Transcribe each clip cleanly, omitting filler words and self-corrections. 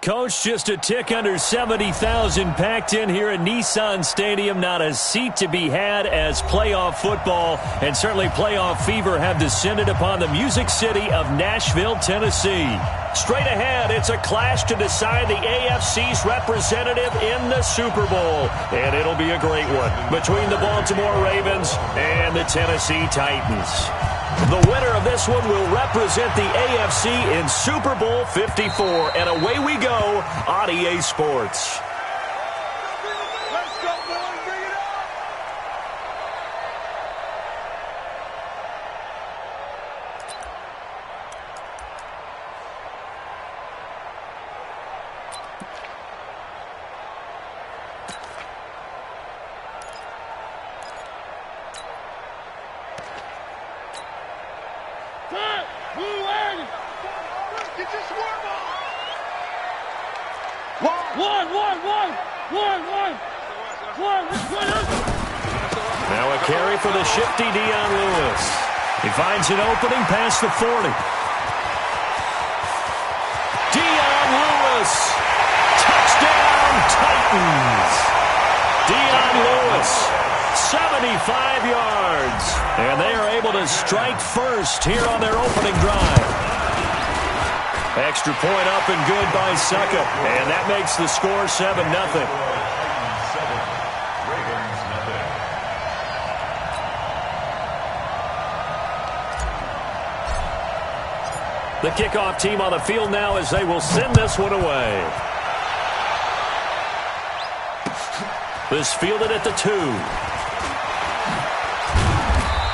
Coach, just a tick under 70,000 packed in here at Nissan Stadium. Not a seat to be had as playoff football and certainly playoff fever have descended upon the Music City of Nashville, Tennessee. Straight ahead, it's a clash to decide the AFC's representative in the Super Bowl. And it'll be a great one between the Baltimore Ravens and the Tennessee Titans. The winner of this one will represent the AFC in Super Bowl 54. And away we go on EA Sports. Let's go, boys. Bring it up. Get your swarm on. One. Now a carry for the shifty Dion Lewis. He finds an opening past the 40. Dion Lewis. Touchdown Titans. Dion Lewis. 75 yards. And they are able to strike first here on their opening drive. Extra point up and good by Succa. And that makes the score 7-0. The kickoff team on the field now as they will send this one away. This fielded at the 2.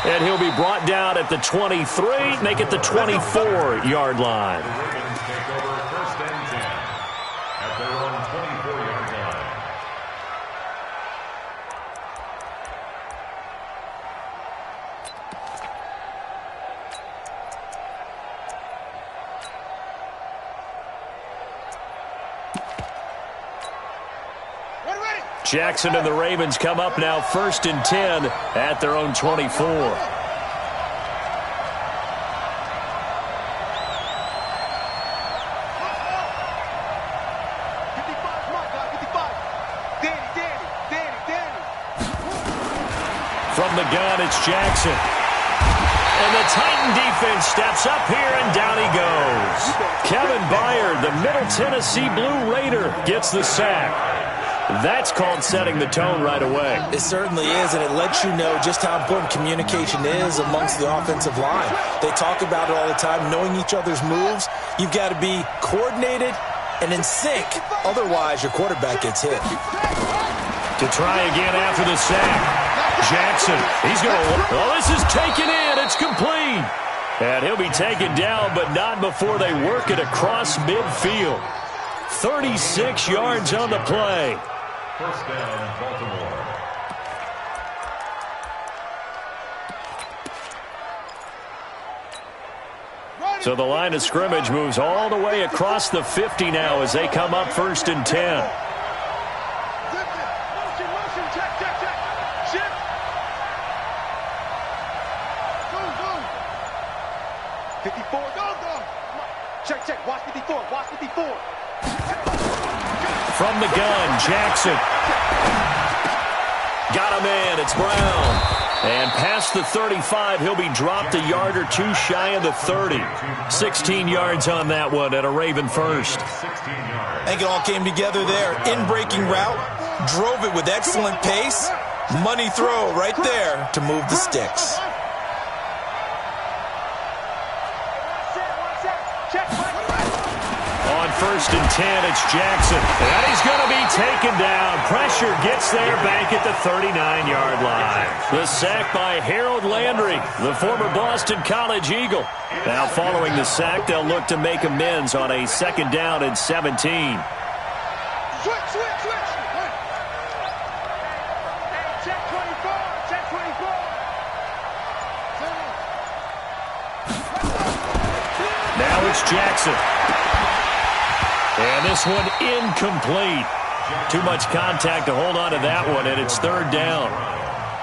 And he'll be brought down at the 23, make it the 24-yard line. Jackson and the Ravens come up now 1st and 10 at their own 24. From the gun, it's Jackson. And the Titan defense steps up here, and down he goes. Kevin Byard, the Middle Tennessee Blue Raider, gets the sack. That's called setting the tone right away. It certainly is, and it lets you know just how important communication is amongst the offensive line. They talk about it all the time, knowing each other's moves. You've got to be coordinated and in sync. Otherwise, your quarterback gets hit. To try again after the sack. Jackson, he's going to... Oh, this is taken in. It's complete. And he'll be taken down, but not before they work it across midfield. 36 yards on the play. First down, Baltimore. So the line of scrimmage moves all the way across the 50 now as they come up 1st and 10. Motion, check. Shift. Go. 54, go. Check, watch 54. From the gun, Jackson. Got him in. It's Brown. And past the 35, he'll be dropped a yard or two shy of the 30. 16 yards on that one at a Raven first. I think it all came together there. In-breaking route, drove it with excellent pace. Money throw right there to move the sticks. On 1st and 10, it's Jackson. And he's going to be taken down. Pressure gets there back at the 39-yard line. The sack by Harold Landry, the former Boston College Eagle. Now following the sack, they'll look to make amends on a 2nd down and 17. Switch. Check 24. Now it's Jackson. And this one incomplete. Too much contact to hold on to that one, and it's 3rd down.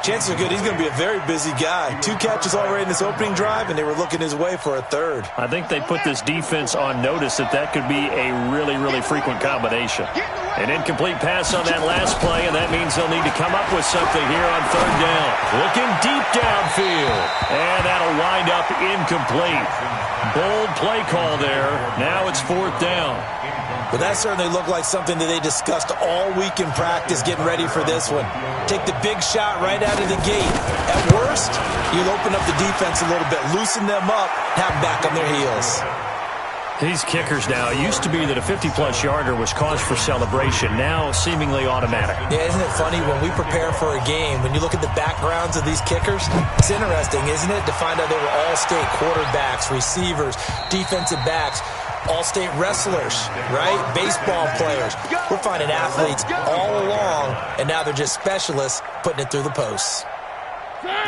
Chances are good he's going to be a very busy guy. 2 catches already in this opening drive, and they were looking his way for a third. I think they put this defense on notice that could be a really, really frequent combination. An incomplete pass on that last play, and that means they'll need to come up with something here on third down. Looking deep downfield, and that'll wind up incomplete. Bold play call there. Now it's 4th down. But that certainly looked like something that they discussed all week in practice getting ready for this one. Take the big shot right out of the gate. At worst, you'll open up the defense a little bit, loosen them up, have them back on their heels. These kickers now, it used to be that a 50-plus yarder was cause for celebration, now seemingly automatic. Yeah, isn't it funny when we prepare for a game, when you look at the backgrounds of these kickers, it's interesting, isn't it, to find out they were all-state quarterbacks, receivers, defensive backs, all-state wrestlers, right? Baseball players. We're finding athletes all along, and now they're just specialists putting it through the posts.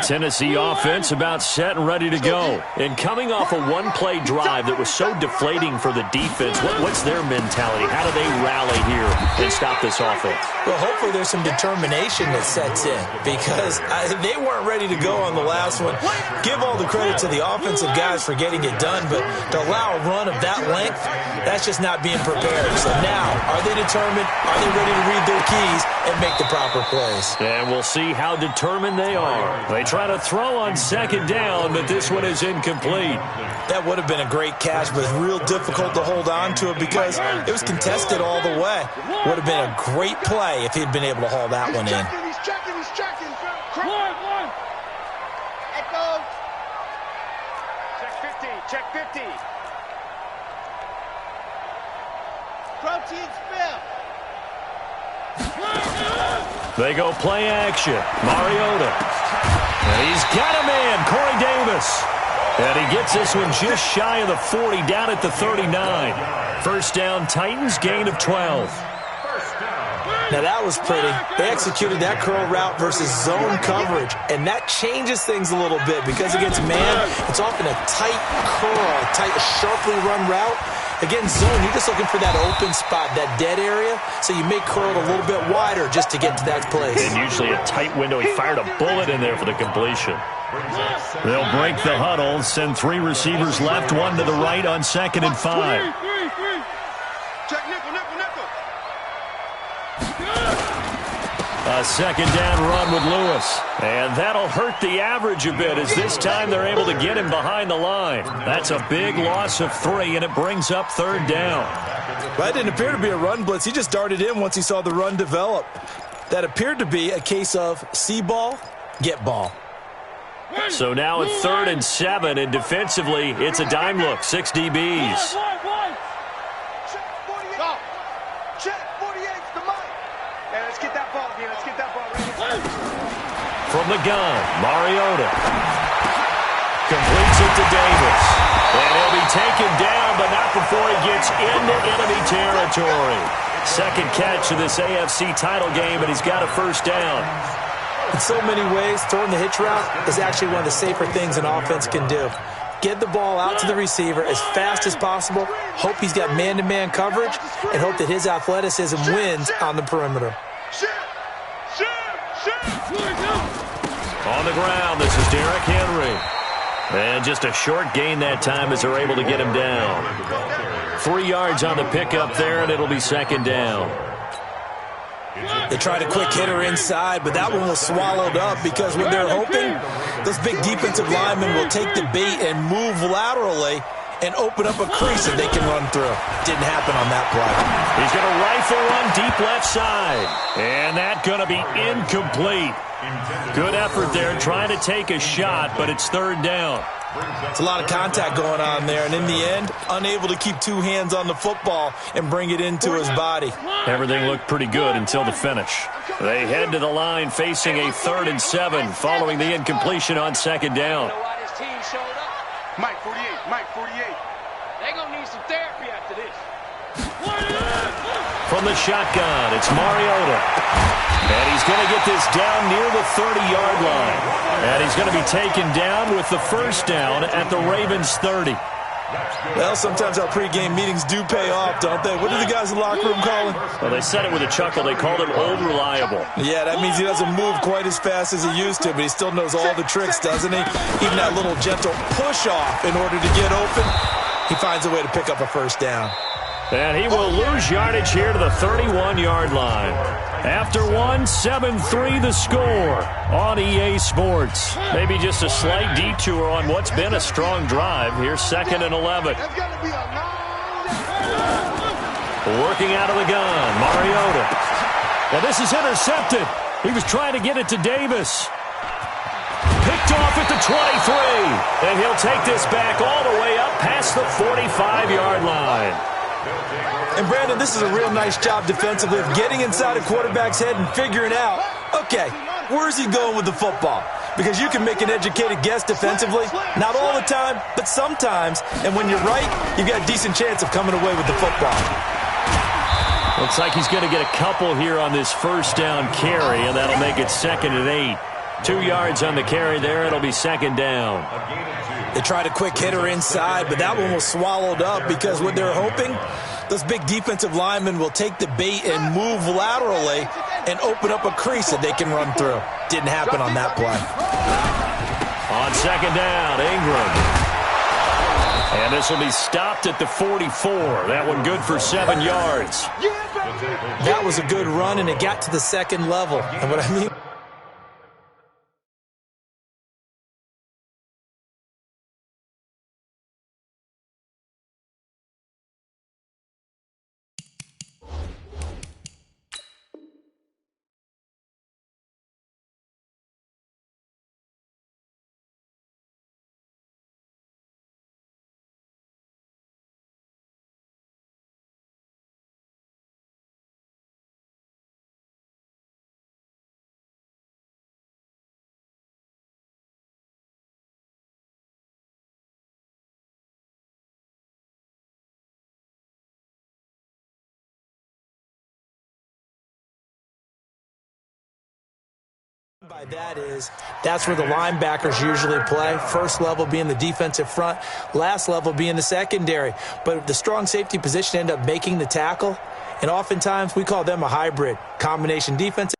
Tennessee offense about set and ready to go. And coming off a one-play drive that was so deflating for the defense, what's their mentality? How do they rally here and stop this offense? Well, hopefully there's some determination that sets in because they weren't ready to go on the last one. Give all the credit to the offensive guys for getting it done, but to allow a run of that length, that's just not being prepared. So now, are they determined? Are they ready to read their keys and make the proper plays? And we'll see how determined they are. They try to throw on second down, but this one is incomplete. That would have been a great catch, but it's real difficult to hold on to it because it was contested all the way. Would have been a great play if he'd been able to haul that one in. He's checking. One. Echo. Check 50. Protein spill. They go play action. Mariota. And he's got a man, Corey Davis. And he gets this one just shy of the 40, down at the 39. First down, Titans, gain of 12. Now that was pretty. They executed that curl route versus zone coverage, and that changes things a little bit because against man, it's often a tight curl, tight, sharply run route. Against zone, you're just looking for that open spot, that dead area, so you may curl it a little bit wider just to get to that place. And usually a tight window. He fired a bullet in there for the completion. They'll break the huddle, send 3 receivers left, 1 to the right on 2nd and 5. Check nickel. A second down run with Lewis. And that'll hurt the average a bit as this time they're able to get him behind the line. That's a big loss of 3, and it brings up 3rd down. That didn't appear to be a run blitz. He just darted in once he saw the run develop. That appeared to be a case of see ball, get ball. So now it's 3rd and 7, and defensively, it's a dime look. 6 DBs. From the gun, Mariota completes it to Davis. And he'll be taken down, but not before he gets into enemy territory. Second catch of this AFC title game, and he's got a first down. In so many ways, throwing the hitch route is actually one of the safer things an offense can do. Get the ball out to the receiver as fast as possible, hope he's got man-to-man coverage, and hope that his athleticism wins on the perimeter. On the ground, this is Derrick Henry. And just a short gain that time as they're able to get him down. 3 yards on the pickup there, and it'll be 2nd down. They tried a quick hitter inside, but that one was swallowed up because when they're hoping, those big defensive linemen will take the bait and move laterally and open up a crease that they can run through. Didn't happen on that play. He's going to rifle one deep left side. And that's going to be incomplete. Good effort there, trying to take a shot, but it's 3rd down. It's a lot of contact going on there, and in the end, unable to keep 2 hands on the football and bring it into his body. Everything looked pretty good until the finish. They head to the line facing a 3rd and 7 following the incompletion on 2nd down. Mike 48. They're going to need some therapy after this. From the shotgun, it's Mariota. And he's going to get this down near the 30-yard line. And he's going to be taken down with the first down at the Ravens' 30. Well, sometimes our pregame meetings do pay off, don't they? What do the guys in the locker room call him? Well, they said it with a chuckle. They called him old reliable. Yeah, that means he doesn't move quite as fast as he used to, but he still knows all the tricks, doesn't he? Even that little gentle push-off in order to get open, he finds a way to pick up a first down. And he will lose yardage here to the 31-yard line. After 7-3 the score on EA Sports. Maybe just a slight detour on what's been a strong drive. Here's 2nd and 11. Working out of the gun, Mariota. Well, this is intercepted. He was trying to get it to Davis. Picked off at the 23. And he'll take this back all the way up past the 45-yard line. And, Brandon, this is a real nice job defensively of getting inside a quarterback's head and figuring out, okay, where's he going with the football? Because you can make an educated guess defensively, not all the time, but sometimes. And when you're right, you've got a decent chance of coming away with the football. Looks like he's going to get a couple here on this first down carry, and that'll make it 2nd and 8. 2 yards on the carry there. It'll be 2nd down. They tried a quick hitter inside, but that one was swallowed up because what they're hoping, those big defensive linemen will take the bait and move laterally and open up a crease that they can run through. Didn't happen on that play. On 2nd down, Ingram. And this will be stopped at the 44. That one good for 7 yards. That was a good run, and it got to the 2nd level. And what I mean... by that is, that's where the linebackers usually play. First level being the defensive front, last level being the secondary. But the strong safety position end up making the tackle, and oftentimes we call them a hybrid combination defense.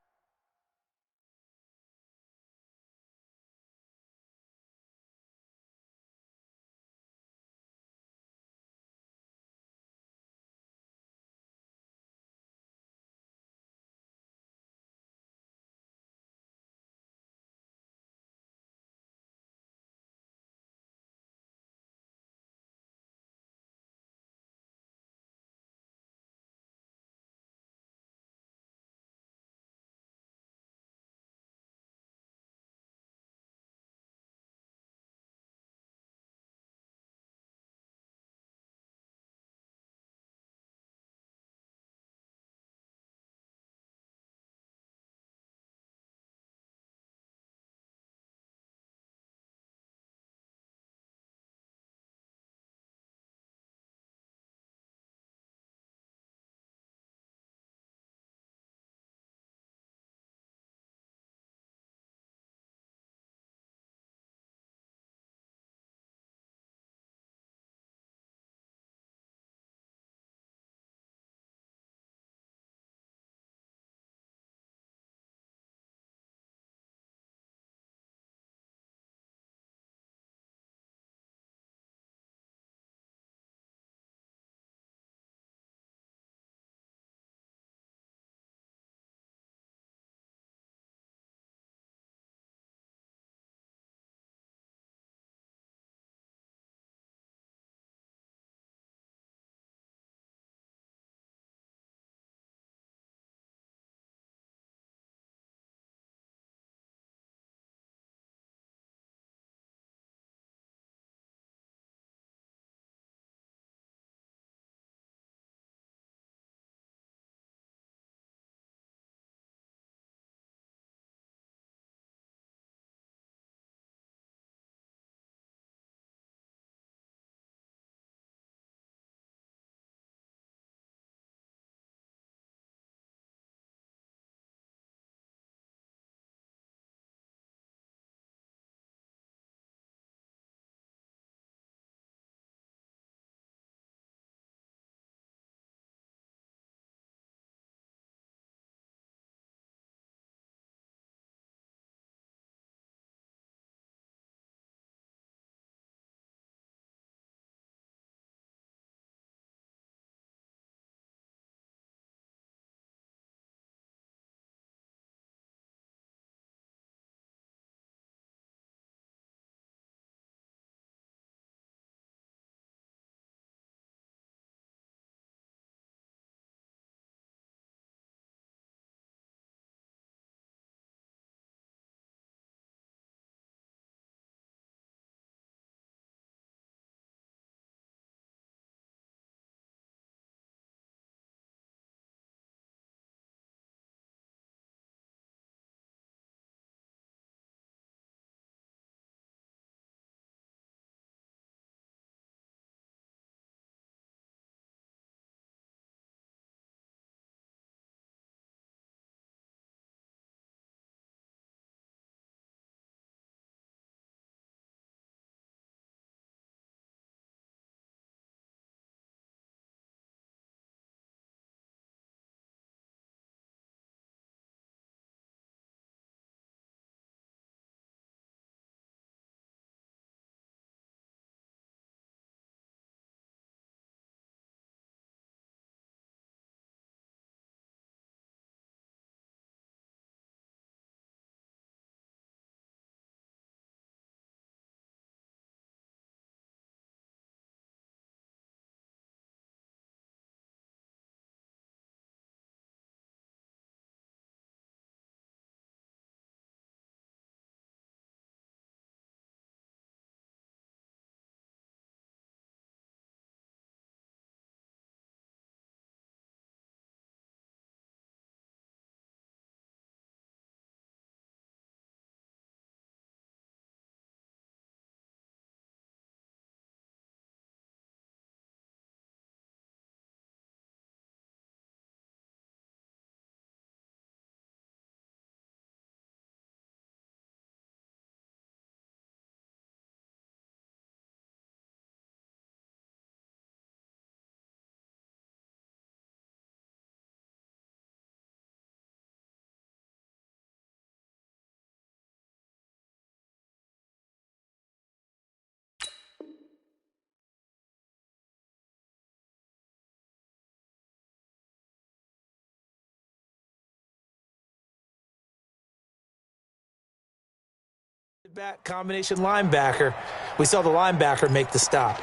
Back combination linebacker. We saw the linebacker make the stop.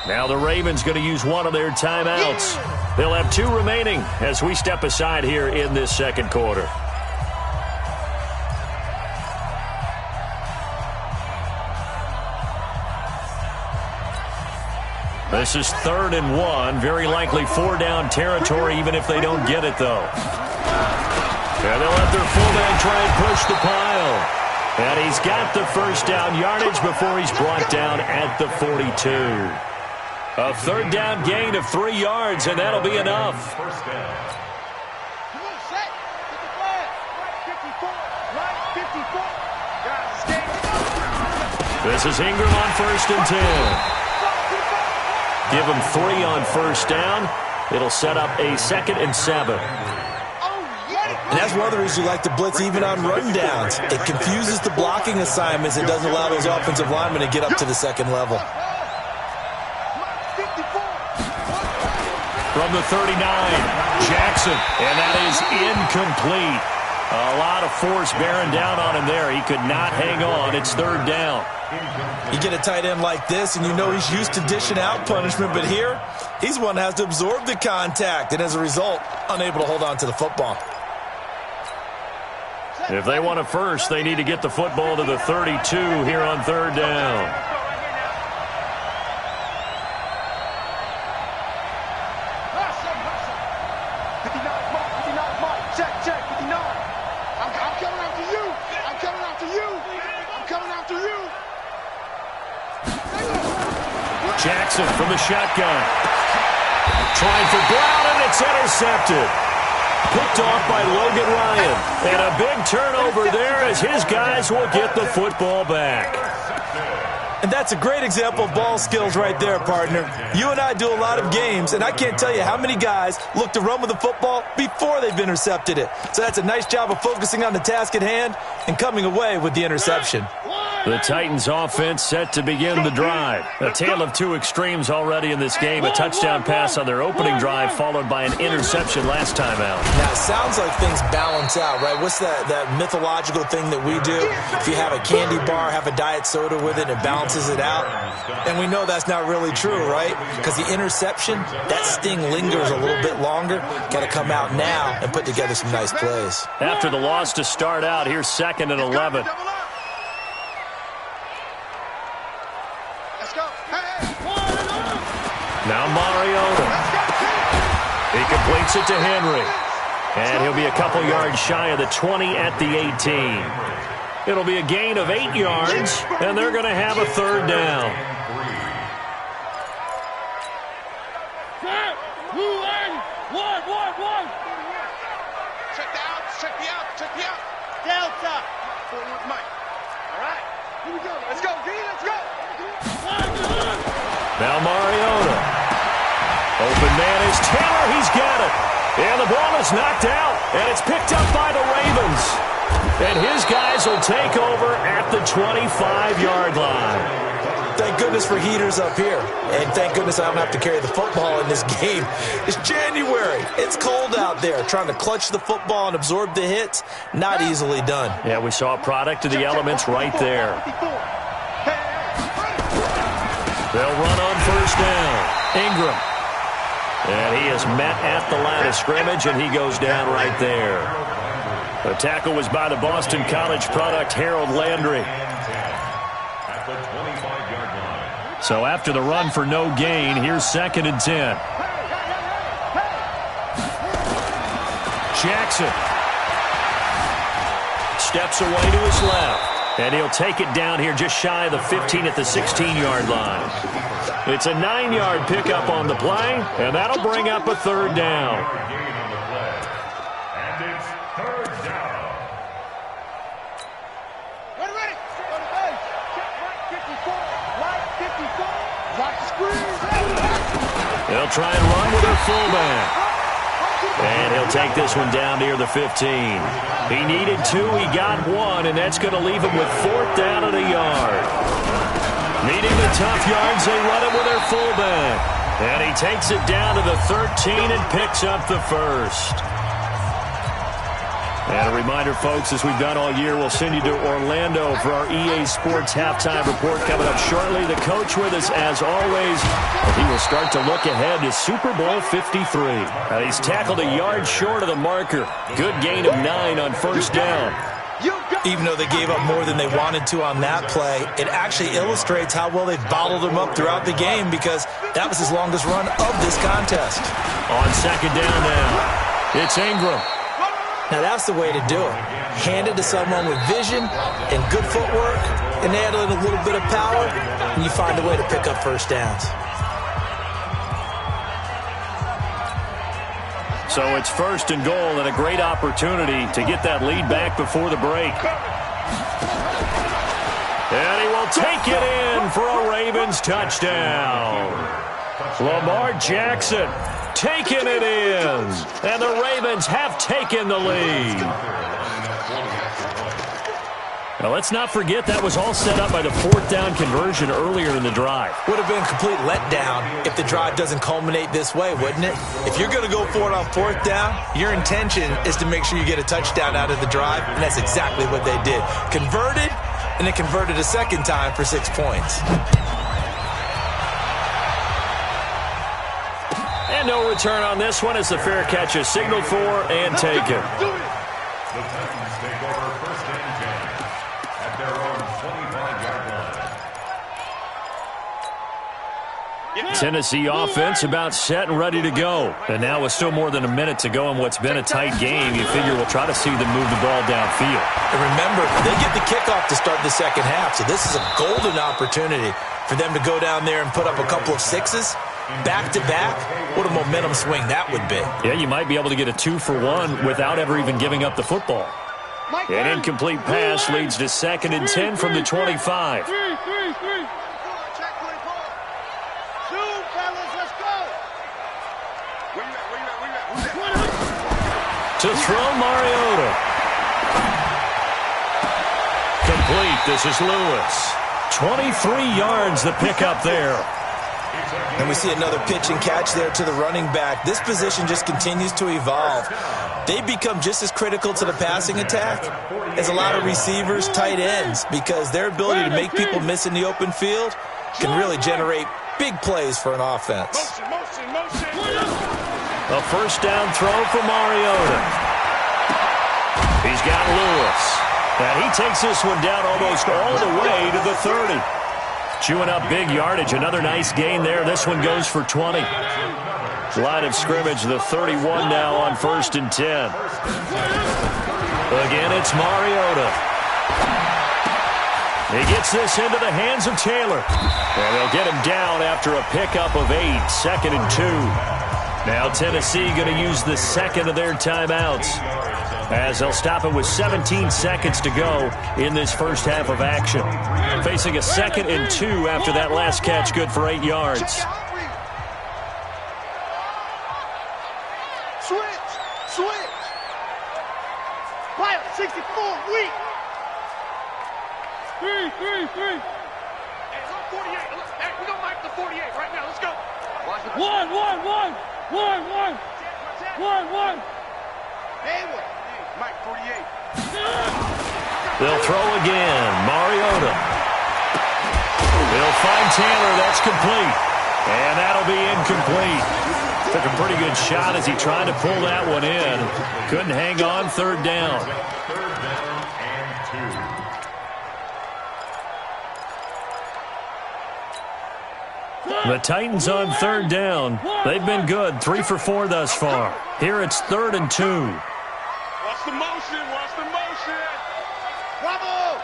Now the Ravens going to use one of their timeouts. They'll have 2 remaining as we step aside here in this second quarter. This is 3rd and 1. Very likely 4-down territory even if they don't get it, though. And they'll let their fullback try and push the pile. And he's got the first down yardage before he's brought down at the 42. A 3rd down gain of 3 yards, and that'll be enough. First down. Come on, set. Get the flag. Right 54. Guys, escape. This is Ingram on 1st and 10. Give him 3 on 1st down. It'll set up a 2nd and 7. And that's one of the reasons you like to blitz even on rundowns. It confuses the blocking assignments. It doesn't allow those offensive linemen to get up to the second level. From the 39, Jackson, and that is incomplete. A lot of force bearing down on him there. He could not hang on. It's 3rd down. You get a tight end like this, and you know he's used to dishing out punishment, but here, he's the one that has to absorb the contact, and as a result, unable to hold on to the football. If they want a first, they need to get the football to the 32 here on 3rd down. Jackson from the shotgun. Trying for Brown, and it's intercepted. Picked off by Logan Ryan. And a big turnover there as his guys will get the football back. And that's a great example of ball skills right there, partner. You and I do a lot of games, and I can't tell you how many guys look to run with the football before they've intercepted it. So that's a nice job of focusing on the task at hand and coming away with the interception. The Titans offense set to begin the drive. A tale of 2 extremes already in this game. A touchdown pass on their opening drive followed by an interception last time out. Now, it sounds like things balance out, right? What's that mythological thing that we do? If you have a candy bar, have a diet soda with it, it balances it out. And we know that's not really true, right? Because the interception, that sting lingers a little bit longer. Got to come out now and put together some nice plays. After the loss to start out, here's 2nd and 11. Now Mariota. He completes it to Henry. And he'll be a couple yards shy of the 20 at the 18. It'll be a gain of 8 yards, and they're going to have a 3rd down. Check the out. Delta. Forward, Mike. All right. Here we go. Let's go, D. Let's go. Now Mariota. Open man is Taylor. He's got it. And the ball is knocked out. And it's picked up by the Ravens. And his guys will take over at the 25-yard line. Thank goodness for heaters up here. And thank goodness I don't have to carry the football in this game. It's January. It's cold out there. Trying to clutch the football and absorb the hits, not easily done. Yeah, we saw a product of the elements right there. They'll run on 1st down. Ingram. And he is met at the line of scrimmage, and he goes down right there. The tackle was by the Boston College product, Harold Landry. So after the run for no gain, here's 2nd and 10. Jackson steps away to his left. And he'll take it down here just shy of the 15 at the 16-yard line. It's a 9-yard pickup on the play, and that'll bring up a 3rd down. And it's 3rd down. Ready. Right 54. Right screen. They'll try and run with their fullback. And he'll take this one down near the 15. He needed 2, he got 1, and that's going to leave him with 4th down and a yard. Needing the tough yards, they run it with their fullback. And he takes it down to the 13 and picks up the first. And a reminder, folks, as we've done all year, we'll send you to Orlando for our EA Sports halftime report coming up shortly. The coach with us, as always, and he will start to look ahead to Super Bowl 53. He's tackled a yard short of the marker. Good gain of 9 on first down. Even though they gave up more than they wanted to on that play, it actually illustrates how well they've bottled him up throughout the game because that was his longest run of this contest. On second down now, it's Ingram. Now, that's the way to do it. Hand it to someone with vision and good footwork, and add in a little bit of power, and you find a way to pick up first downs. So it's 1st and goal and a great opportunity to get that lead back before the break. And he will take it in for a Ravens touchdown. Lamar Jackson taking it in, and the Ravens have taken the lead. Now, let's not forget that was all set up by the 4th down conversion earlier in the drive. Would have been a complete letdown if the drive doesn't culminate this way, wouldn't it? If you're going to go for it on 4th down, your intention is to make sure you get a touchdown out of the drive, and that's exactly what they did. Converted, and then converted a second time for 6 points. And no return on this one as the fair catch is signaled for and taken. The Titans take over 1st and 10 at their own 25-yard line. Tennessee offense about set and ready to go. And now with still more than a minute to go in what's been a tight game, you figure we'll try to see them move the ball downfield. And remember, they get the kickoff to start the second half, so this is a golden opportunity for them to go down there and put up a couple of 6s. Back-to-back, what a momentum swing that would be. Yeah, you might be able to get a 2-for-1 without ever even giving up the football. An incomplete pass leads to 2nd and 10 from the 25. To throw Mariota. Complete, this is Lewis. 23 yards the pickup there. And we see another pitch and catch there to the running back. This position just continues to evolve. They become just as critical to the passing attack as a lot of receivers, tight ends, because their ability to make people miss in the open field can really generate big plays for an offense. A first down throw for Mariota. He's got Lewis. And he takes this one down almost all the way to the 30. Chewing up big yardage. Another nice gain there. This one goes for 20. Line of scrimmage, the 31 now on 1st and 10. Again, it's Mariota. He gets this into the hands of Taylor. And they'll get him down after a pickup of 8. 2nd and 2. Now Tennessee going to use the second of their timeouts, as they'll stop it with 17 seconds to go in this first half of action. Facing a 2nd and 2 after that last catch, good for 8 yards. Switch. Fire, 64, weak. 3. Hey, look, 48. Look, hey, we don't like the 48 right now. Let's go. One. Hayward. Mike, 48. They'll throw again. Mariota. They'll find Taylor. That's complete. And that'll be incomplete. Took a pretty good shot as he tried to pull that one in. Couldn't hang on. 3rd down. 3rd down and 2. The Titans on 3rd down. They've been good. 3 for 4 thus far. Here it's 3rd and 2. Watch the motion. Bravo.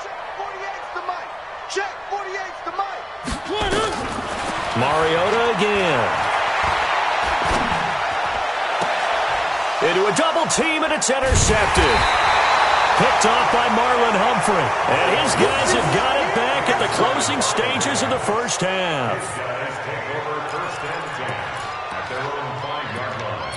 Check 48's the mic. Check 48's the mic. Mariota again. Into a double team, and it's intercepted. Picked off by Marlon Humphrey. And his guys have got it back at the closing stages of the first half. at their own 5-yard line.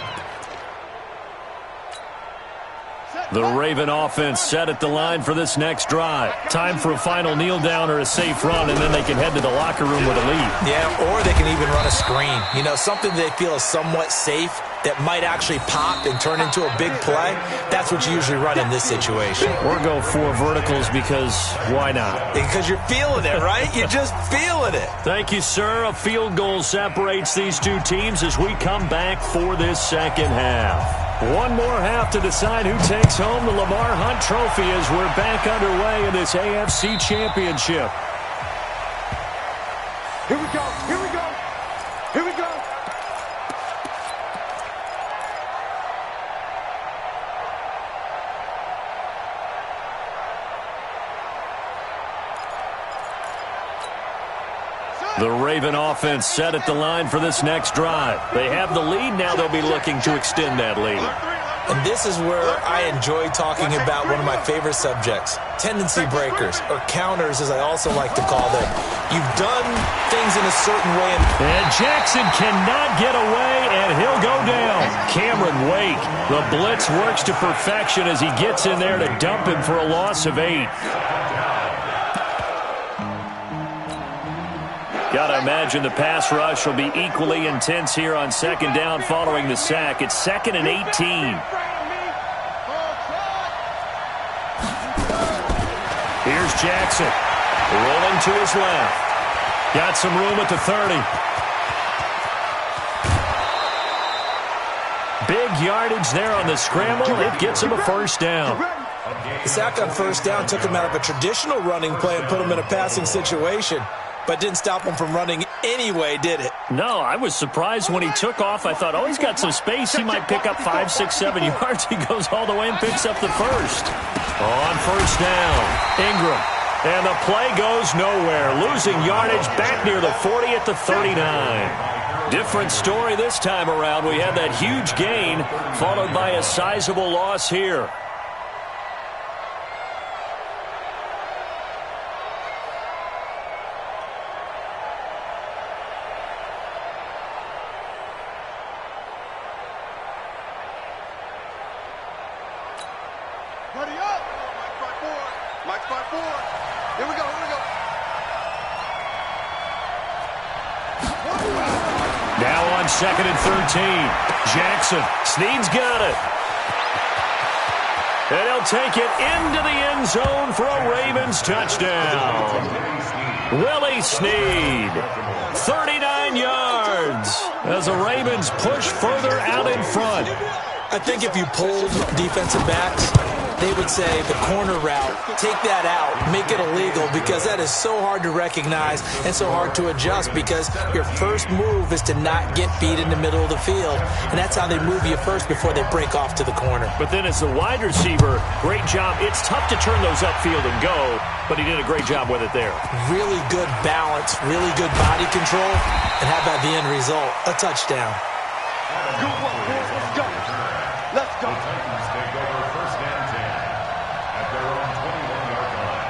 The Raven offense set at the line for this next drive. Time for a final kneel down or a safe run, and then they can head to the locker room with a lead. Yeah, or they can even run a screen. You know, something they feel is somewhat safe that might actually pop and turn into a big play. That's what you usually run in this situation. Or go 4 verticals because why not? Because you're feeling it, right? You're just feeling it. Thank you, sir. A field goal separates these two teams as we come back for this second half. One more half to decide who takes home the Lamar Hunt Trophy as we're back underway in this AFC Championship. Here we go. Here we go. Here we go. The Raven offense set at the line for this next drive. They have the lead. Now they'll be looking to extend that lead. And this is where I enjoy talking about one of my favorite subjects, tendency breakers, or counters as I also like to call them. You've done things in a certain way. And Jackson cannot get away, and he'll go down. Cameron Wake, the blitz works to perfection as he gets in there to dump him for a loss of 8. Got to imagine the pass rush will be equally intense here on second down following the sack. It's 2nd and 18. Here's Jackson. Rolling to his left. Got some room at the 30. Big yardage there on the scramble. It gets him a first down. The sack on first down took him out of a traditional running play and put him in a passing situation. But didn't stop him from running anyway, did it? No, I was surprised when he took off. I thought, oh, he's got some space. He might pick up 5, 6, 7 yards. He goes all the way and picks up the first. On first down, Ingram. And the play goes nowhere. Losing yardage back near the 40 at the 39. Different story this time around. We had that huge gain followed by a sizable loss here. Now on 2nd and 13. Jackson. Snead's got it. And he'll take it into the end zone for a Ravens touchdown. Willie Snead. 39 yards as the Ravens push further out in front. I think if you polled defensive backs, they would say the corner route, take that out, make it illegal, because that is so hard to recognize and so hard to adjust, because your first move is to not get beat in the middle of the field, and that's how they move you first before they break off to the corner. But then as the wide receiver, great job. It's tough to turn those upfield and go, but he did a great job with it there. Really good balance, really good body control, and how about the end result? A touchdown. Good work, boys. Let's go. Let's go. The Titans take over first and 10 at their own 21-yard line.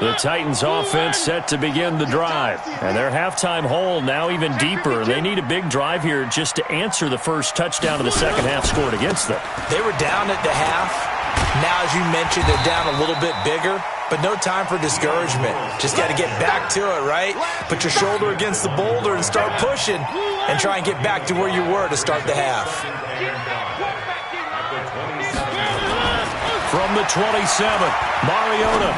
The Titans offense set to begin the drive. And their halftime hole now even deeper. They need a big drive here just to answer the first touchdown of the second half scored against them. They were down at the half. Now, as you mentioned, they're down a little bit bigger, but no time for discouragement. Just got to get back to it, right? Put your shoulder against the boulder and start pushing and try and get back to where you were to start the half. From the 27, Mariota.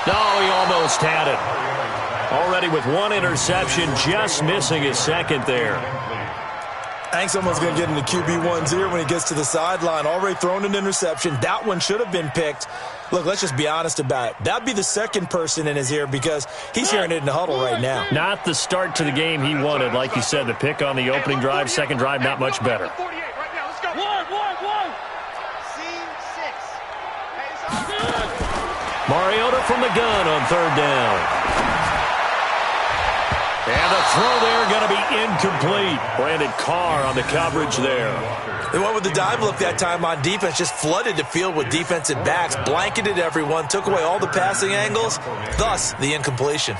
No, he almost had it. Already with one interception, just missing his second there. I think someone's going to get into QB1's ear when he gets to the sideline. Already thrown an interception. That one should have been picked. Look, let's just be honest about it. That would be the second person in his ear because he's hearing it in the huddle right now. Not the start to the game he wanted. Like you said, the pick on the opening drive, second drive, not much better. Mariota from the gun on third down. And the throw there going to be incomplete. Brandon Carr on the coverage there. They went with the dime look that time on defense, just flooded the field with defensive backs, blanketed everyone, took away all the passing angles, thus the incompletion.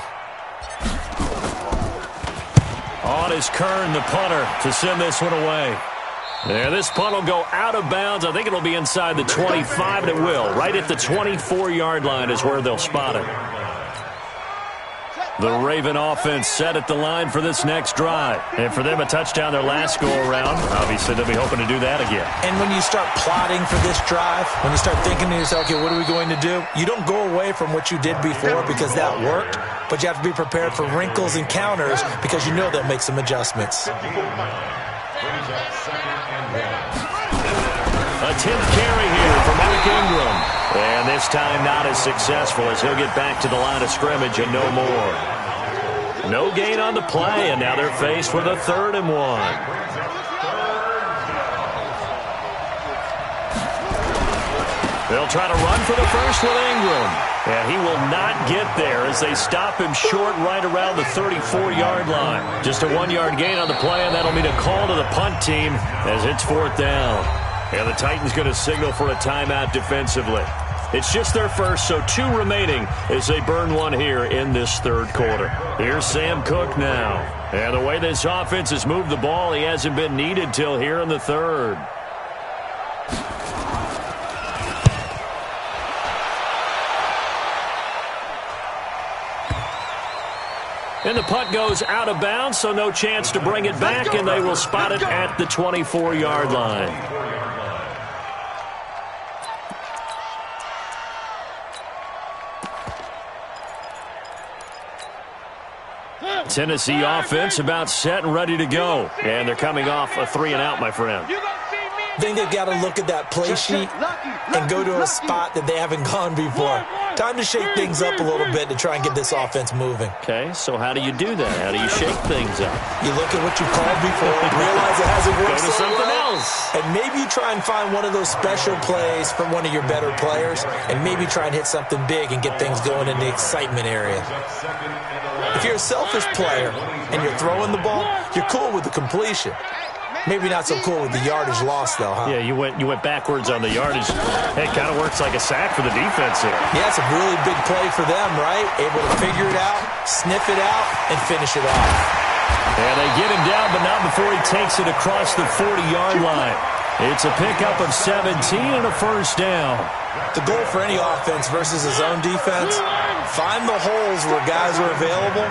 On is Kern, the punter, to send this one away. Yeah, this punt will go out of bounds. I think it'll be inside the 25, and it will. Right at the 24-yard line is where they'll spot it. The Raven offense set at the line for this next drive. And for them, a touchdown their last go-around. Obviously, they'll be hoping to do that again. And when you start plotting for this drive, when you start thinking to yourself, okay, what are we going to do? You don't go away from what you did before because that worked, but you have to be prepared for wrinkles and counters because you know they'll make some adjustments. A 10th carry here for Mark Ingram. And this time not as successful as he'll get back to the line of scrimmage and no more. No gain on the play, and now they're faced with a 3rd and 1. They'll try to run for the first with Ingram. And he will not get there as they stop him short right around the 34-yard line. Just a 1-yard gain on the play, and that'll mean a call to the punt team as it's 4th down. And the Titans going to signal for a timeout defensively. It's just their first, so 2 remaining as they burn one here in this 3rd quarter. Here's Sam Cook now. And the way this offense has moved the ball, he hasn't been needed till here in the 3rd. And the punt goes out of bounds, so no chance to bring it back, and they will spot it at the 24-yard line. Tennessee offense about set and ready to go. And they're coming off a 3-and-out, my friend. I think they've got to look at that play sheet and go to a spot that they haven't gone before. Time to shake things up a little bit to try and get this offense moving. Okay, so how do you do that? How do you shake things up? You look at what you called before, realize it hasn't worked go to so something well, else. and maybe you try and find one of those special plays from one of your better players, and maybe try and hit something big and get things going in the excitement area. If you're a selfish player and you're throwing the ball, you're cool with the completion. Maybe not so cool with the yardage loss, though, huh? Yeah, you went backwards on the yardage. Hey, it kind of works like a sack for the defense here. Yeah, it's a really big play for them, right? Able to figure it out, sniff it out, and finish it off. And they get him down, but not before he takes it across the 40-yard line. It's a pickup of 17 and a 1st down. The goal for any offense versus a zone defense, find the holes where guys are available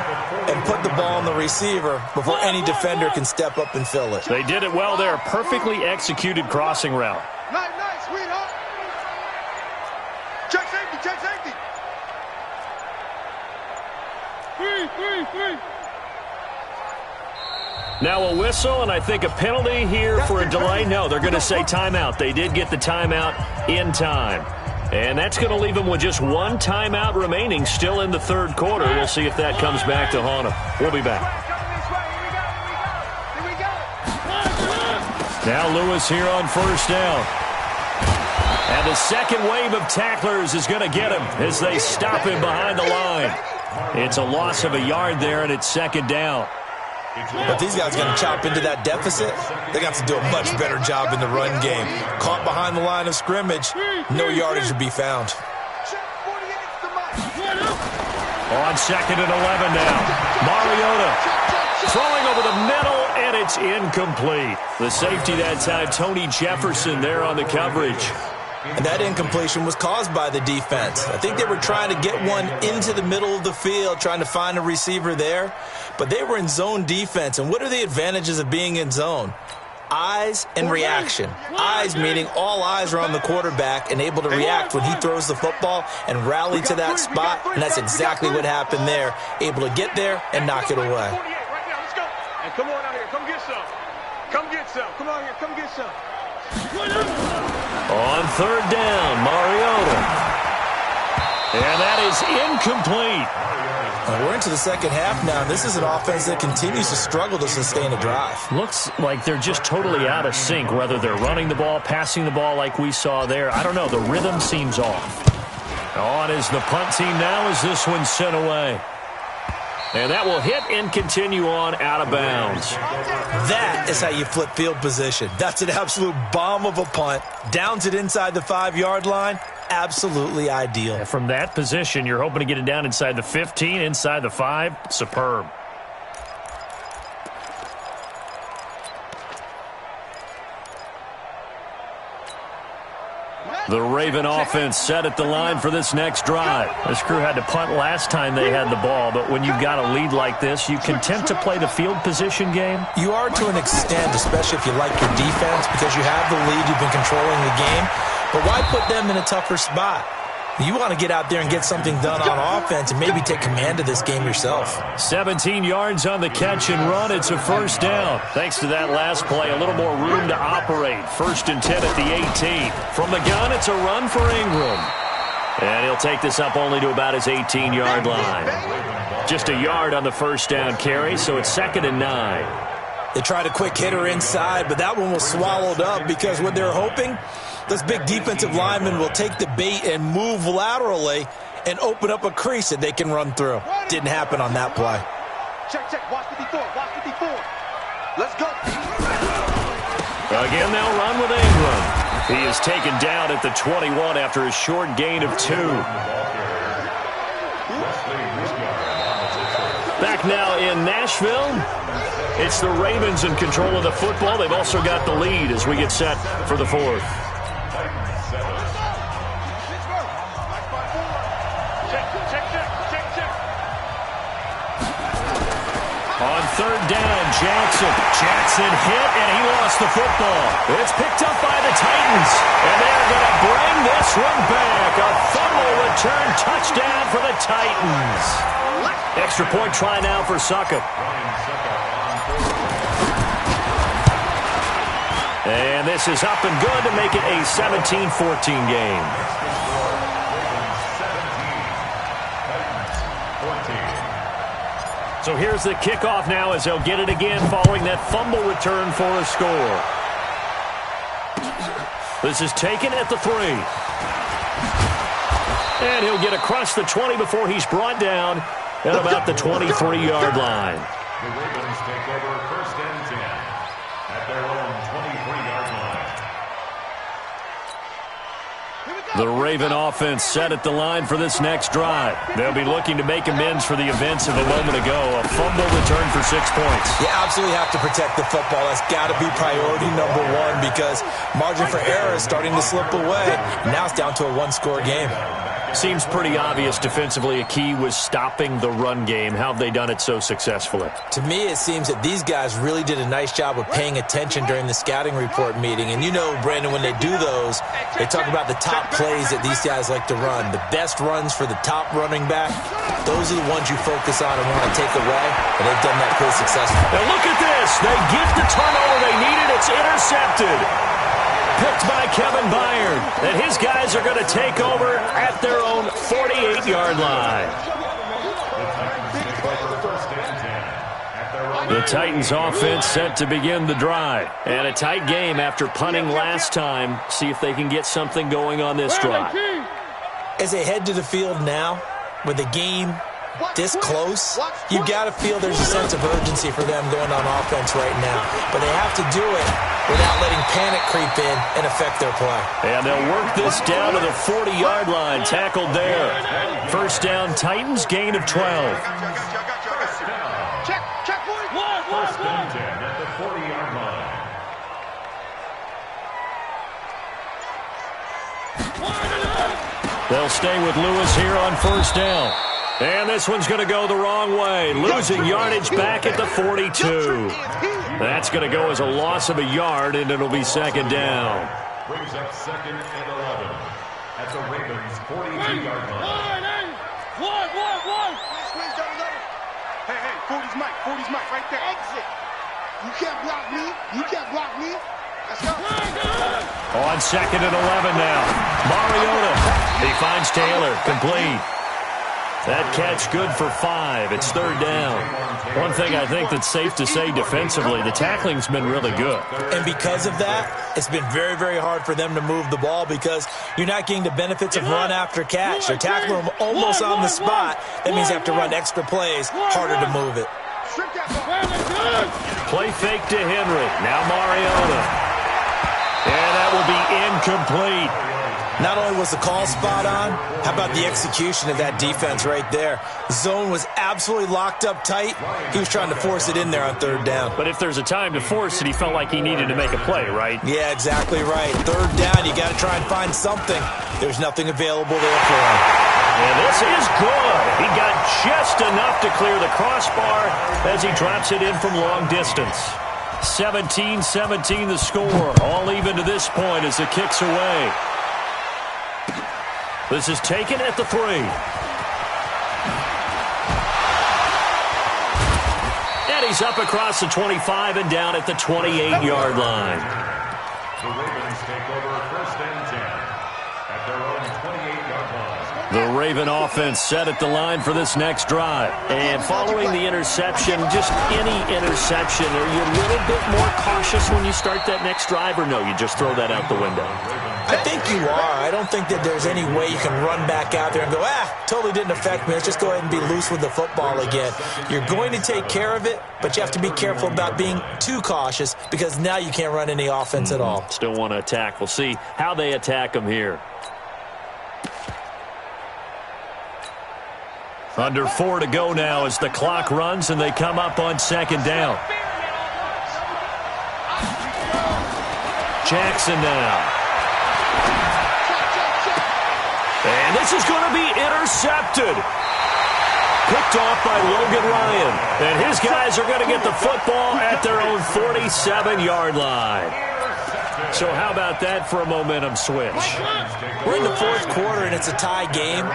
and put the ball on the receiver before any defender can step up and fill it. They did it well there. Perfectly executed crossing route. Nice, sweetheart. Check safety. Three. Now a whistle, and I think a penalty here for a delay. No, they're going to say timeout. They did get the timeout in time. And that's going to leave them with just 1 timeout remaining still in the 3rd quarter. We'll see if that comes back to haunt them. We'll be back. Now Lewis here on 1st down. And the second wave of tacklers is going to get him as they stop him behind the line. It's a loss of a yard there, and it's 2nd down. But these guys are going to chop into that deficit. They're going to have to do a much better job in the run game. Caught behind the line of scrimmage, no yardage to be found. On 2nd and 11 now. Mariota throwing over the middle, and it's incomplete. The safety that time, Tony Jefferson, there on the coverage. And that incompletion was caused by the defense. I think they were trying to get one into the middle of the field, trying to find a receiver there. But they were in zone defense. And what are the advantages of being in zone? Eyes and reaction. Eyes meaning all eyes are on the quarterback and able to react when he throws the football and rally to that spot. And that's exactly what happened there. Able to get there and knock it away. Come on out here. Come get some. Come on here. Come get some. On 3rd down, Mariota. And that is incomplete. We're into the 2nd half now. This is an offense that continues to struggle to sustain a drive. Looks like they're just totally out of sync, whether they're running the ball, passing the ball like we saw there. I don't know. The rhythm seems off. On is the punt team now as this one's sent away. And that will hit and continue on out of bounds. That is how you flip field position. That's an absolute bomb of a punt. Downs it inside the 5-yard line. Absolutely ideal. And from that position, you're hoping to get it down inside the 15, inside the 5. Superb. The Raven offense set at the line for this next drive. This crew had to punt last time they had the ball, but when you've got a lead like this, you content to play the field position game? You are to an extent, especially if you like your defense, because you have the lead, you've been controlling the game. But why put them in a tougher spot? You want to get out there and get something done on offense and maybe take command of this game yourself. 17 yards on the catch and run. It's a first down. Thanks to that last play, a little more room to operate. 1st and 10 at the 18. From the gun, it's a run for Ingram. And he'll take this up only to about his 18-yard line. Just a yard on the first down carry, so it's 2nd and 9. They tried a quick hitter inside, but that one was swallowed up because what they're hoping, this big defensive lineman will take the bait and move laterally and open up a crease that they can run through. Didn't happen on that play. Check, check. Watch the before. Watch the before. Let's go. Again, they'll run with Ingram. He is taken down at the 21 after a short gain of 2. Back now in Nashville. It's the Ravens in control of the football. They've also got the lead as we get set for the 4th. On 3rd down, Jackson hit, and he lost the football. It's picked up by the Titans, and they're going to bring this one back. A fumble return touchdown for the Titans. Extra point try now for Succop. And this is up and good to make it a 17-14 game. So here's the kickoff now as they'll get it again following that fumble return for a score. This is taken at the 3. And he'll get across the 20 before he's brought down at about the 23-yard line. The Ravens take over 1st and 10 at their own 23-yard line. The Raven offense set at the line for this next drive. They'll be looking to make amends for the events of a moment ago. A fumble return for 6 points. You absolutely have to protect the football. That's got to be priority number 1 because margin for error is starting to slip away. Now it's down to a 1-score game. Seems pretty obvious defensively a key was stopping the run game. How have they done it so successfully? To me, it seems that these guys really did a nice job of paying attention during the scouting report meeting. And you know, Brandon, when they do those, they talk about the top plays that these guys like to run. The best runs for the top running back, those are the ones you focus on and want to take away. And they've done that pretty successfully. And look at this. They get the turnover they needed. It's intercepted. Picked by Kevin Byard. And his guys are going to take over at their own 48-yard line. The Titans offense set to begin the drive. And a tight game after punting last time. See if they can get something going on this drive. As they head to the field now, with the game this close, you've got to feel there's a sense of urgency for them going on offense right now. But they have to do it without letting panic creep in and affect their play. And they'll work this down to the 40-yard line, tackled there. 1st down, Titans, gain of 12. Check, check, boys. 1st and 10 at the 40-yard line. They'll stay with Lewis here on 1st down. And this one's going to go the wrong way. Losing yardage back at the 42. That's going to go as a loss of a yard, and it'll be 2nd down. Brings up 2nd and 11 at the Ravens' 42-yard line. Hey, 40's Mike right there. Exit. You can't block me. Let's go. On 2nd and 11 now. Mariota. He finds Taylor, complete. That catch good for 5. It's third down. One thing I think that's safe to say defensively, the tackling's been really good. And because of that, it's been very, very hard for them to move the ball because you're not getting the benefits of run after catch. They're tackling them almost on the spot. That means you have to run extra plays, harder to move it. Play fake to Henry. Now Mariota. And that will be incomplete. Not only was the call spot on, how about the execution of that defense right there? Zone was absolutely locked up tight. He was trying to force it in there on third down. But if there's a time to force it, he felt like he needed to make a play, right? Yeah, exactly right. Third down, you got to try and find something. There's nothing available there for him. And this is good. He got just enough to clear the crossbar as he drops it in from long distance. 17-17 the score. All even to this point as the kick's away. This is taken at the 3. And he's up across the 25 and down at the 28-yard line. The Ravens take over first and 10 at their own 28-yard line. The Raven offense set at the line for this next drive. And following the interception, just any interception, are you a little bit more cautious when you start that next drive, or no, you just throw that out the window? I think you are. I don't think that there's any way you can run back out there and go, totally didn't affect me. Let's just go ahead and be loose with the football again. You're going to take care of it, but you have to be careful about being too cautious because now you can't run any offense at all. Still want to attack. We'll see how they attack them here. Under 4 to go now as the clock runs and they come up on second down. Jackson now. And this is going to be intercepted. Picked off by Logan Ryan. And his guys are going to get the football at their own 47-yard line. So how about that for a momentum switch? We're in the fourth quarter and it's a tie game.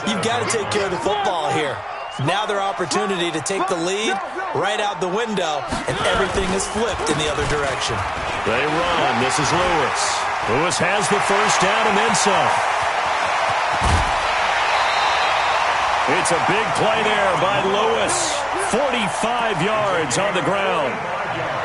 You've got to take care of the football here. Now their opportunity to take the lead right out the window, and everything is flipped in the other direction. They run. This is Lewis. Lewis has the first down and then some. It's a big play there by Lewis. 45 yards on the ground.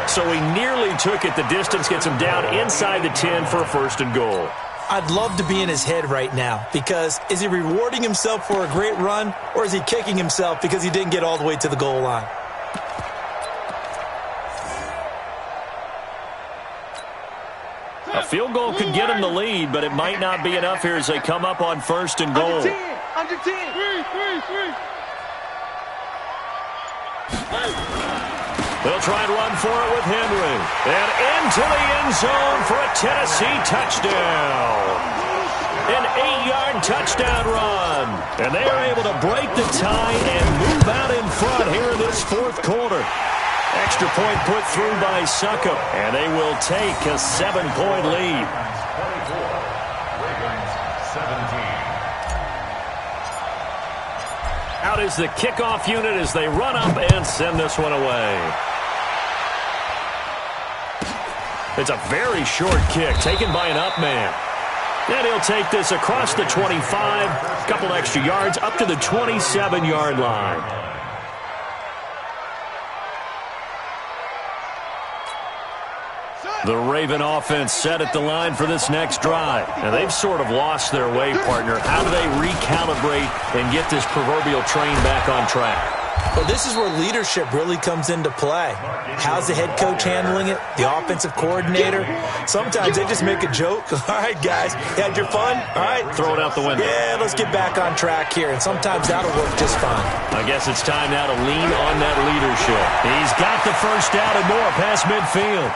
So he nearly took it the distance, gets him down inside the 10 for a first and goal. I'd love to be in his head right now because is he rewarding himself for a great run or is he kicking himself because he didn't get all the way to the goal line? A field goal could get him the lead, but it might not be enough here as they come up on first and goal. Under 10. They'll try and run for it with Henry. And into the end zone for a Tennessee touchdown. An 8-yard touchdown run. And they are able to break the tie and move out in front here in this fourth quarter. Extra point put through by Succop. And they will take a 7-point lead. 24, Ravens 17. Out is the kickoff unit as they run up and send this one away. It's a very short kick taken by an up man. And he'll take this across the 25, a couple extra yards up to the 27-yard line. The Raven offense set at the line for this next drive. And they've sort of lost their way, partner. How do they recalibrate and get this proverbial train back on track? Well, this is where leadership really comes into play. How's the head coach handling it? The offensive coordinator? Sometimes they just make a joke. All right, guys, you had your fun? All right. Throw it out the window. Yeah, let's get back on track here. And sometimes that'll work just fine. I guess it's time now to lean on that leadership. He's got the first down and more past midfield.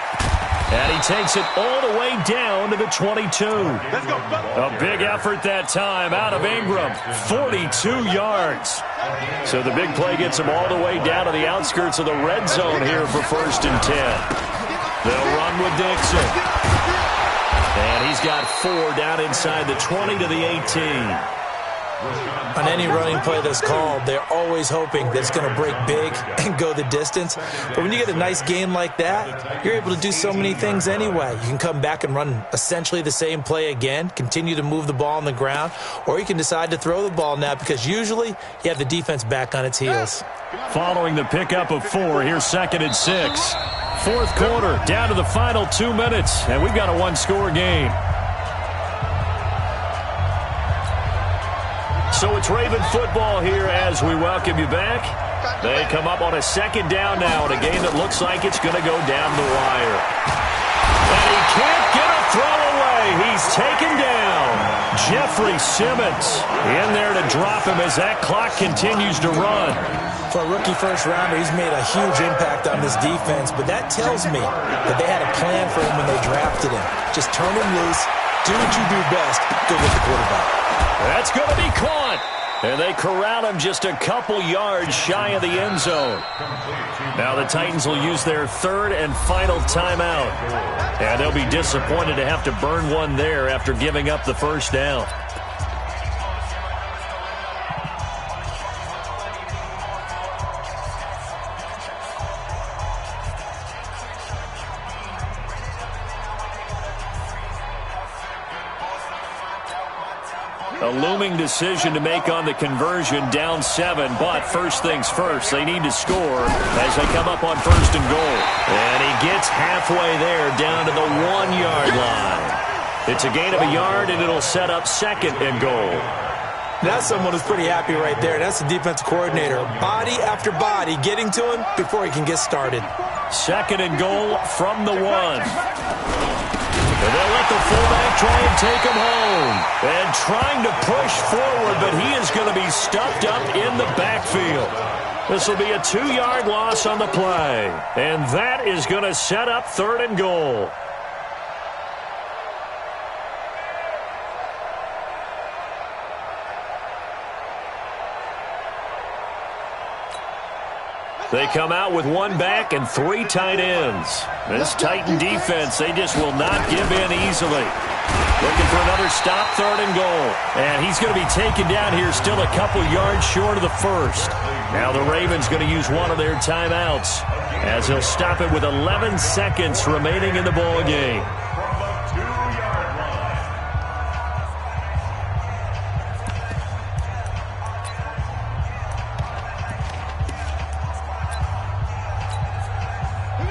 And he takes it all the way down to the 22. Let's go. A big effort that time out of Ingram. 42 yards. So the big play gets him all the way down to the outskirts of the red zone here for first and 10. They'll run with Dixon. And he's got 4 down inside the 20 to the 18. On any running play that's called, they're always hoping that it's going to break big and go the distance. But when you get a nice game like that, you're able to do so many things anyway. You can come back and run essentially the same play again, continue to move the ball on the ground, or you can decide to throw the ball now because usually you have the defense back on its heels. Following the pickup of 4, here's 2nd and 6. Fourth quarter, down to the final 2 minutes, and we've got a one-score game. So it's Raven football here as we welcome you back. They come up on a 2nd down now in a game that looks like it's going to go down the wire. And he can't get a throw away. He's taken down. Jeffrey Simmons in there to drop him as that clock continues to run. For a rookie first-rounder, he's made a huge impact on this defense, but that tells me that they had a plan for him when they drafted him. Just turn him loose, do what you do best, go get the quarterback. That's going to be caught. And they corral him just a couple yards shy of the end zone. Now the Titans will use their 3rd and final timeout. And they'll be disappointed to have to burn one there after giving up the first down. A looming decision to make on the conversion, down 7. But first things first, they need to score as they come up on 1st and goal. And he gets halfway there, down to the 1-yard line. It's a gain of a yard, and it'll set up 2nd and goal. That's someone who's pretty happy right there. That's the defensive coordinator. Body after body getting to him before he can get started. 2nd and goal from the 1. And they'll let the fullback try and take him home. And trying to push forward, but he is going to be stuffed up in the backfield. This will be a 2-yard loss on the play. And that is going to set up 3rd and goal. They come out with 1 back and 3 tight ends. This Titan defense, they just will not give in easily. Looking for another stop, 3rd and goal. And he's going to be taken down here still a couple yards short of the 1st. Now the Ravens going to use one of their timeouts as they'll stop it with 11 seconds remaining in the ball game.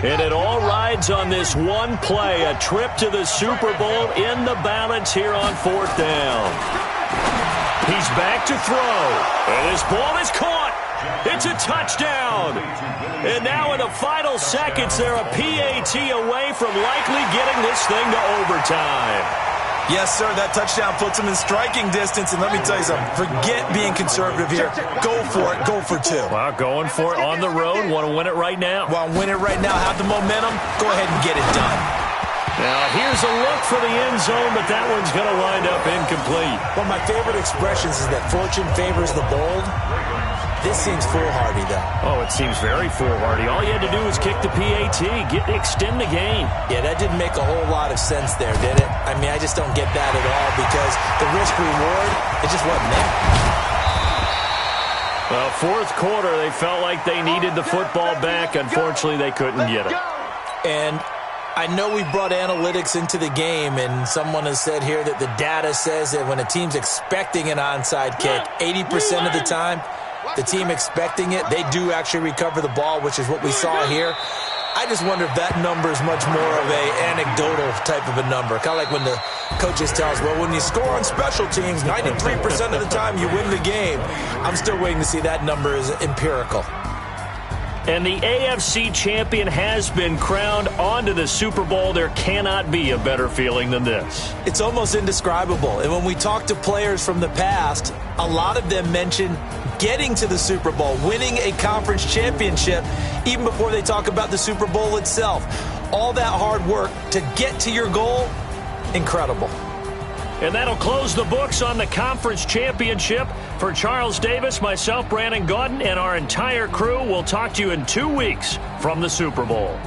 And it all rides on this one play, a trip to the Super Bowl in the balance here on 4th down. He's back to throw, and his ball is caught. It's a touchdown. And now in the final seconds, they're a PAT away from likely getting this thing to overtime. Yes, sir, that touchdown puts him in striking distance, and let me tell you something, forget being conservative here. Go for it, go for 2. Well, going for it on the road, want to win it right now. Want to win it right now, have the momentum, go ahead and get it done. Now, here's a look for the end zone, but that one's going to wind up incomplete. One of my favorite expressions is that fortune favors the bold. This seems foolhardy, though. Oh, it seems very foolhardy. All you had to do was kick the PAT, extend the game. Yeah, that didn't make a whole lot of sense there, did it? I mean, I just don't get that at all because the risk-reward, it just wasn't there. Well, 4th quarter, they felt like they needed the football back. Unfortunately, they couldn't get it. And I know we brought analytics into the game, and someone has said here that the data says that when a team's expecting an onside kick, 80% of the time, the team expecting it, they do actually recover the ball, which is what we saw here. I just wonder if that number is much more of a anecdotal type of a number. Kind of like when the coaches tell us, well, when you score on special teams, 93% of the time you win the game. I'm still waiting to see that number is empirical. And the AFC champion has been crowned onto the Super Bowl. There cannot be a better feeling than this. It's almost indescribable. And when we talk to players from the past, a lot of them mention getting to the Super Bowl, winning a conference championship, even before they talk about the Super Bowl itself. All that hard work to get to your goal, incredible. And that'll close the books on the conference championship. For Charles Davis, myself, Brandon Gaudin, and our entire crew, we'll talk to you in 2 weeks from the Super Bowl.